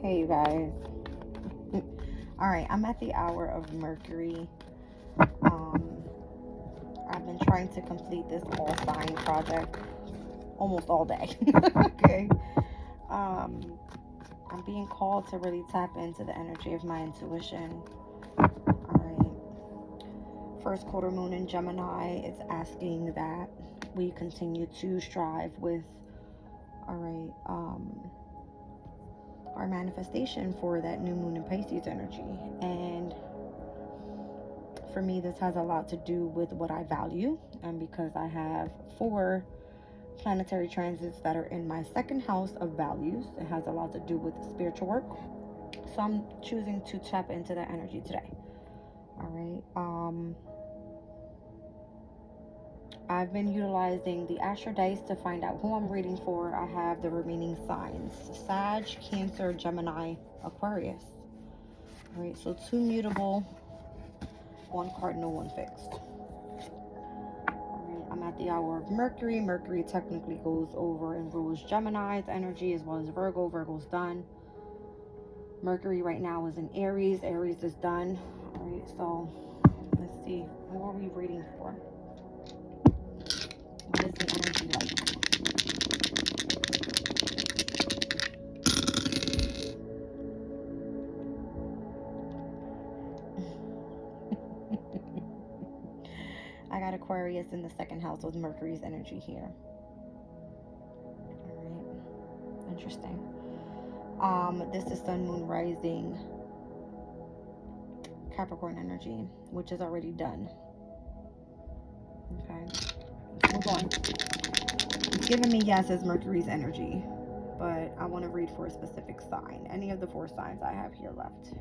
Hey, you guys. All right, I'm at the hour of Mercury. Um, I've been trying to complete this all sign project almost all day. Okay. Um, I'm being called to really tap into the energy of my intuition. All right. First quarter moon in Gemini is asking that we continue to strive with, all right, our manifestation for that new moon in Pisces energy. And for me, this has a lot to do with what I value. And because I have 4 planetary transits that are in my second house of values, it has a lot to do with spiritual work. So I'm choosing to tap into that energy today. All right. I've been utilizing the Astro Dice to find out who I'm reading for. I have the remaining signs: Sag, Cancer, Gemini, Aquarius. All right, so 2 mutable, 1 cardinal, 1 fixed. All right, I'm at the hour of Mercury. Mercury technically goes over and rules Gemini's energy as well as Virgo. Virgo's done. Mercury right now is in Aries. Aries is done. All right, so let's see. Who are we reading for? What is the energy like? I got Aquarius in the second house with Mercury's energy here. All right, interesting. This is Sun, Moon, Rising, Capricorn energy, which is already done. Okay, let's move on. It's giving me yes as Mercury's energy, but I want to read for a specific sign. Any of the 4 signs I have here left.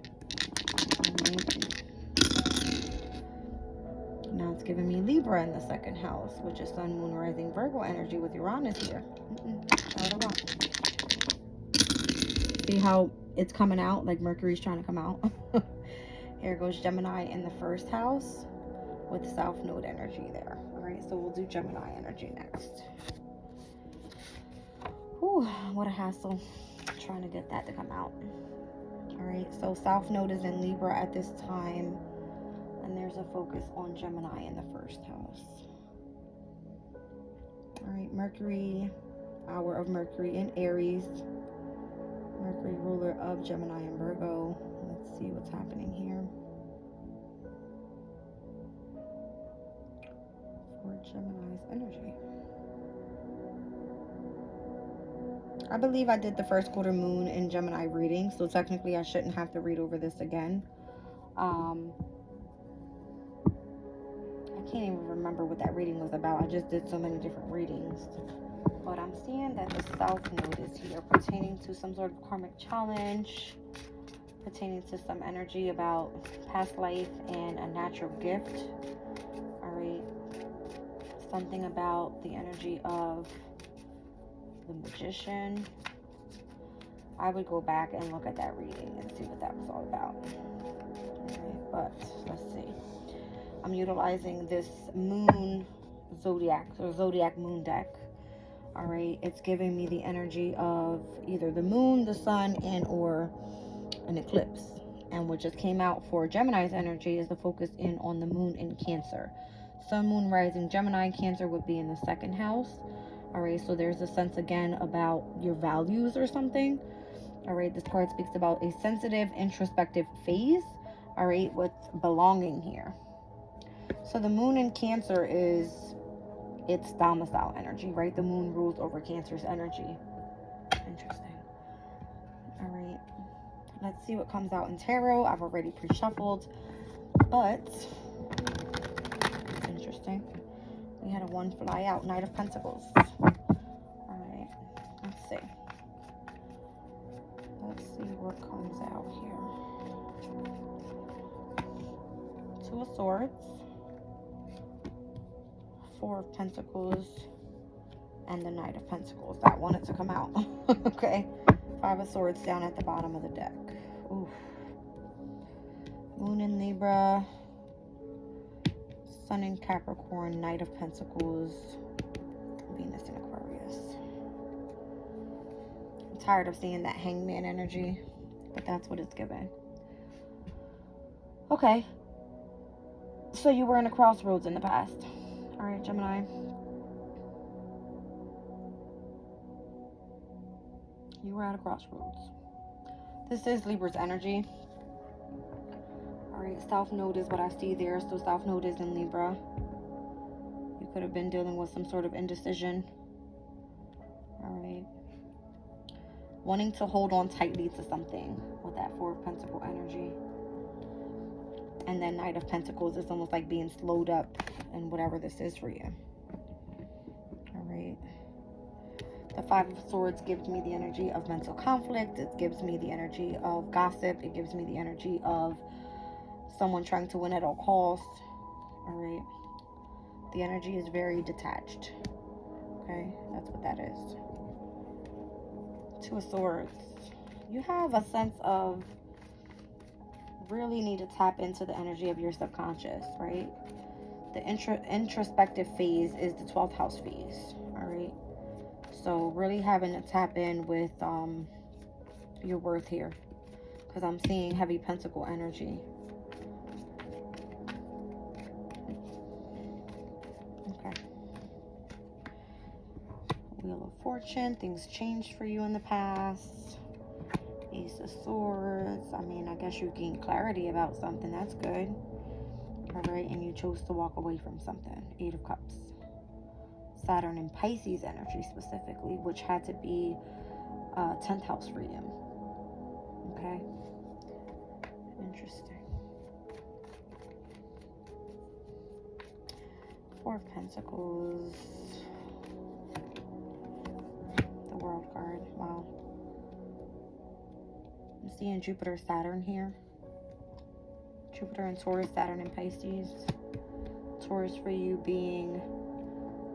Now it's giving me Libra in the second house, which is Sun, Moon, Rising, Virgo energy with Uranus here. See how it's coming out, like Mercury's trying to come out. Here goes Gemini in the first house with South Node energy there. All right, so we'll do Gemini energy next. Whew, what a hassle trying to get that to come out. All right, so South Node is in Libra at this time, and there's a focus on Gemini in the first house. All right, Mercury, hour of Mercury in Aries. Mercury, ruler of Gemini and Virgo. Let's see what's happening here for Gemini's energy. I believe I did the first quarter moon in Gemini reading, so technically I shouldn't have to read over this again. I can't even remember what that reading was about. I just did so many different readings. But I'm seeing that the South Node is here, pertaining to some sort of karmic challenge, pertaining to some energy about past life and a natural gift. All right. Something about the energy of the Magician. I would go back and look at that reading and see what that was all about. Okay, but let's see. I'm utilizing this moon zodiac moon deck. All right, it's giving me the energy of either the moon, the sun, and or an eclipse. And what just came out for Gemini's energy is the focus in on the moon in Cancer. Sun, Moon, Rising, Gemini, Cancer would be in the second house. All right, so there's a sense again about your values or something. All right, this card speaks about a sensitive, introspective phase. All right, with belonging here. So the moon in Cancer is its domicile energy, right? The moon rules over Cancer's energy. Interesting. All right, let's see what comes out in tarot. I've already pre-shuffled, but it's interesting. We had a 1 fly out, Knight of Pentacles. All right, let's see. Let's see what comes out here. 2 of Swords, 4 of Pentacles, and the Knight of Pentacles. That wanted to come out. Okay. 5 of Swords down at the bottom of the deck. Oof. Moon in Libra, Sun in Capricorn, Knight of Pentacles, Venus in Aquarius. I'm tired of seeing that Hangman energy. but that's what it's given. Okay. So you were in a crossroads in the past. All right, Gemini. You were at a crossroads. This is Libra's energy. All right, South Node is what I see there. So South Node is in Libra. You could have been dealing with some sort of indecision. All right. Wanting to hold on tightly to something with that Four of Pentacles energy. And then Knight of Pentacles is almost like being slowed up in whatever this is for you. All right. The Five of Swords gives me the energy of mental conflict. It gives me the energy of gossip. It gives me the energy of someone trying to win at all costs. All right. The energy is very detached. Okay. That's what that is. Two of Swords. You have a sense of really need to tap into the energy of your subconscious, right? The introspective phase is the 12th house phase. All right. So really having to tap in with your worth here, because I'm seeing heavy pentacle energy. Okay. Wheel of Fortune. Things changed for you in the past. Ace of Swords. I mean, I guess you gained clarity about something. That's good. All right. And you chose to walk away from something. Eight of Cups. Saturn and Pisces energy specifically, which had to be 10th house for you. Okay. Interesting. Four of Pentacles. The World card. Wow. I'm seeing Jupiter, Saturn here. Jupiter and Taurus, Saturn and Pisces. Taurus for you being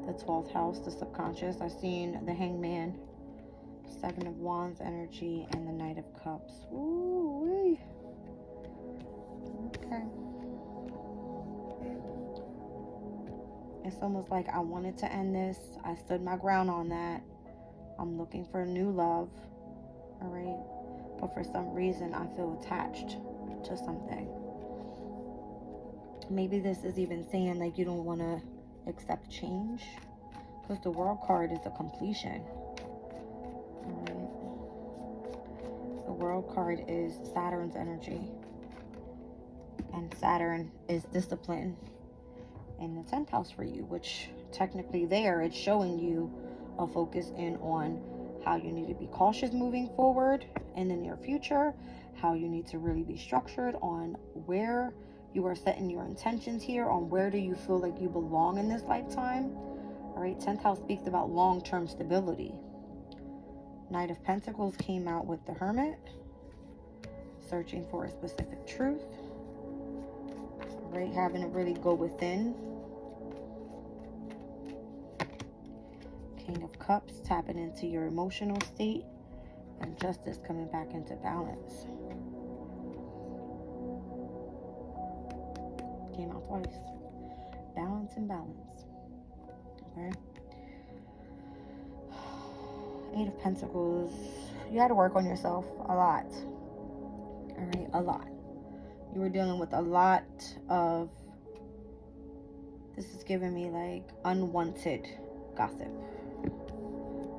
the 12th house, the subconscious. I've seen the Hangman, Seven of Wands energy, and the Knight of Cups. Ooh-wee. Okay. It's almost like I wanted to end this. I stood my ground on that. I'm looking for new love. All right. But for some reason, I feel attached to something. Maybe this is even saying like you don't want to accept change, because the World card is a completion. All right. The World card is Saturn's energy, and Saturn is discipline in the 10th house for you, which technically there it's showing you a focus in on how you need to be cautious moving forward in the near future, how you need to really be structured on where you are setting your intentions here, on where do you feel like you belong in this lifetime. All right, 10th house speaks about long-term stability. Knight of Pentacles came out with the Hermit, searching for a specific truth. All right, having to really go within. King of Cups, tapping into your emotional state, and Justice coming back into balance. Came out twice. Balance and balance. Okay. Eight of Pentacles. You had to work on yourself a lot. All right, a lot. You were dealing with a lot of, this is giving me like unwanted gossip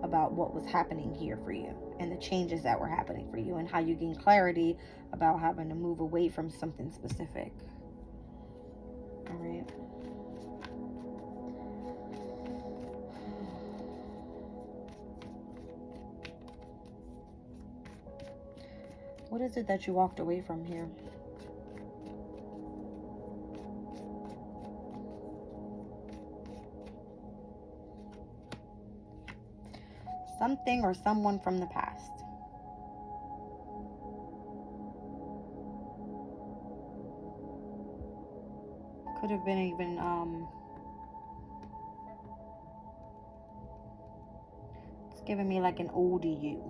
about what was happening here for you and the changes that were happening for you and how you gain clarity about having to move away from something specific. All right. What is it that you walked away from here? Something or someone from the past. Could have been even it's giving me like an old you.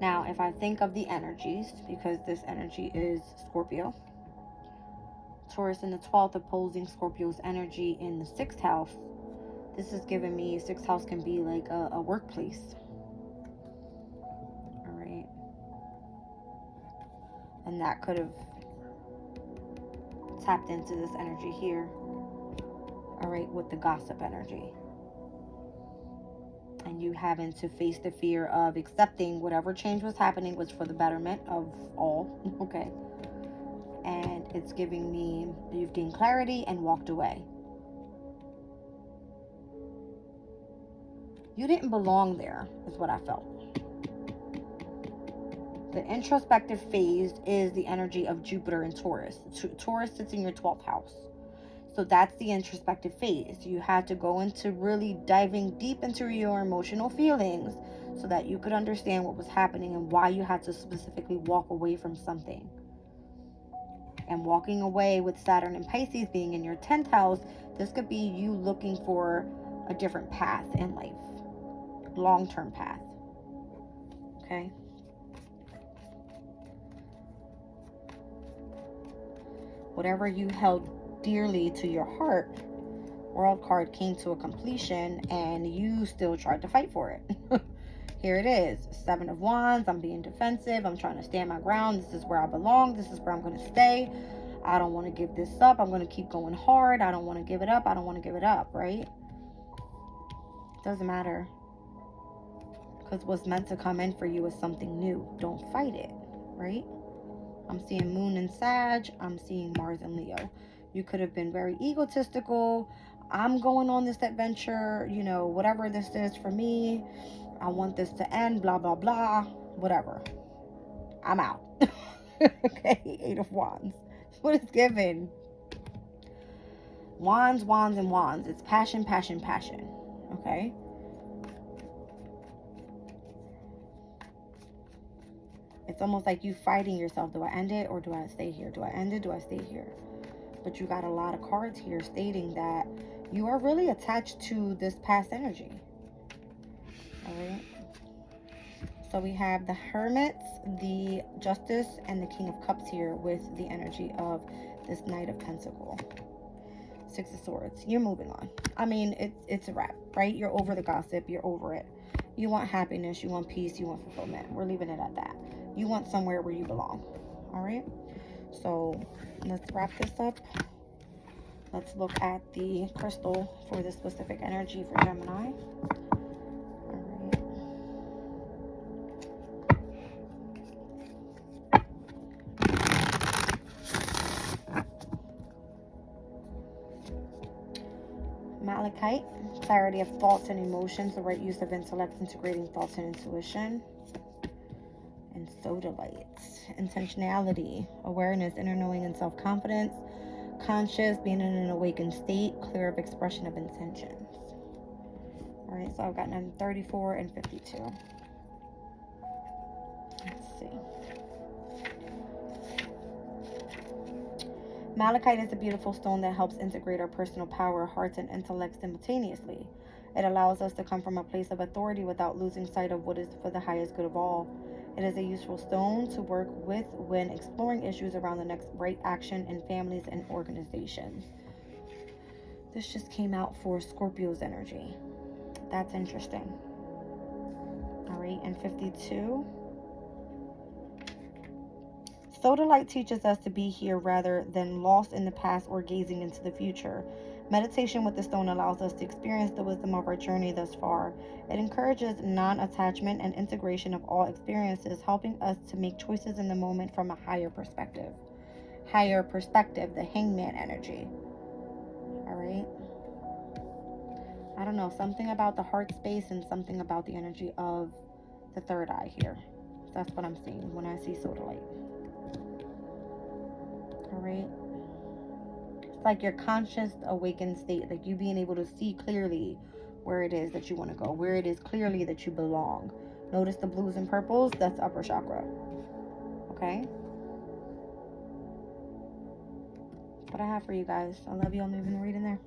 Now, if I think of the energies, because this energy is Scorpio, Taurus in the 12th opposing Scorpio's energy in the 6th house, this is giving me 6th house can be like a workplace. All right. And that could have tapped into this energy here. All right, with the gossip energy. And you having to face the fear of accepting whatever change was happening was for the betterment of all. Okay. And it's giving me, you've gained clarity and walked away. You didn't belong there, is what I felt. The introspective phase is the energy of Jupiter and Taurus. Taurus sits in your 12th house. So that's the introspective phase. You had to go into really diving deep into your emotional feelings so that you could understand what was happening and why you had to specifically walk away from something. And walking away with Saturn and Pisces being in your 10th house, this could be you looking for a different path in life. Long-term path. Okay? Whatever you held dearly to your heart, World card came to a completion and you still tried to fight for it. Here it is. 7 of Wands. I'm being defensive. I'm trying to stand my ground. This is where I belong. This is where I'm going to stay. I don't want to give this up. I'm going to keep going hard. I don't want to give it up. I don't want to give it up, right? Doesn't matter. Because what's meant to come in for you is something new. Don't fight it, right? I'm seeing Moon and Sag. I'm seeing Mars and Leo. You could have been very egotistical. I'm going on this adventure, you know, whatever this is for me. I want this to end, blah, blah, blah, whatever. I'm out. Okay, 8 of Wands. That's what it's given. Wands, wands, and wands. It's passion, passion, passion. Okay? It's almost like you fighting yourself. Do I end it or do I stay here? Do I end it? Do I stay here? But you got a lot of cards here stating that you are really attached to this past energy. All right. So we have the Hermit, the Justice, and the King of Cups here with the energy of this Knight of Pentacles. 6 of Swords. You're moving on. I mean, it's a wrap, right? You're over the gossip. You're over it. You want happiness. You want peace. You want fulfillment. We're leaving it at that. You want somewhere where you belong. All right? So let's wrap this up. Let's look at the crystal for this specific energy for Gemini. Malachite, clarity of thoughts and emotions, the right use of intellect, integrating thoughts and intuition. And Sodalite, intentionality, awareness, inner knowing, and self-confidence. Conscious, being in an awakened state, clear of expression of intentions. All right, so I've got 34 and 52. Let's see. Malachite is a beautiful stone that helps integrate our personal power, hearts, and intellect simultaneously. It allows us to come from a place of authority without losing sight of what is for the highest good of all. It is a useful stone to work with when exploring issues around the next right action in families and organizations. This just came out for Scorpio's energy. That's interesting. All right, and 52. Sodalite teaches us to be here rather than lost in the past or gazing into the future. Meditation with the stone allows us to experience the wisdom of our journey thus far. It encourages non-attachment and integration of all experiences, helping us to make choices in the moment from a higher perspective. Higher perspective, the hangman energy. All right. I don't know, something about the heart space and something about the energy of the third eye here. That's what I'm seeing when I see Sodalite. All right. It's like your conscious awakened state, like you being able to see clearly where it is that you want to go, where it is clearly that you belong. Notice the blues and purples, that's upper chakra. Okay. That's what I have for you guys. I love you. I'm leaving the reading there.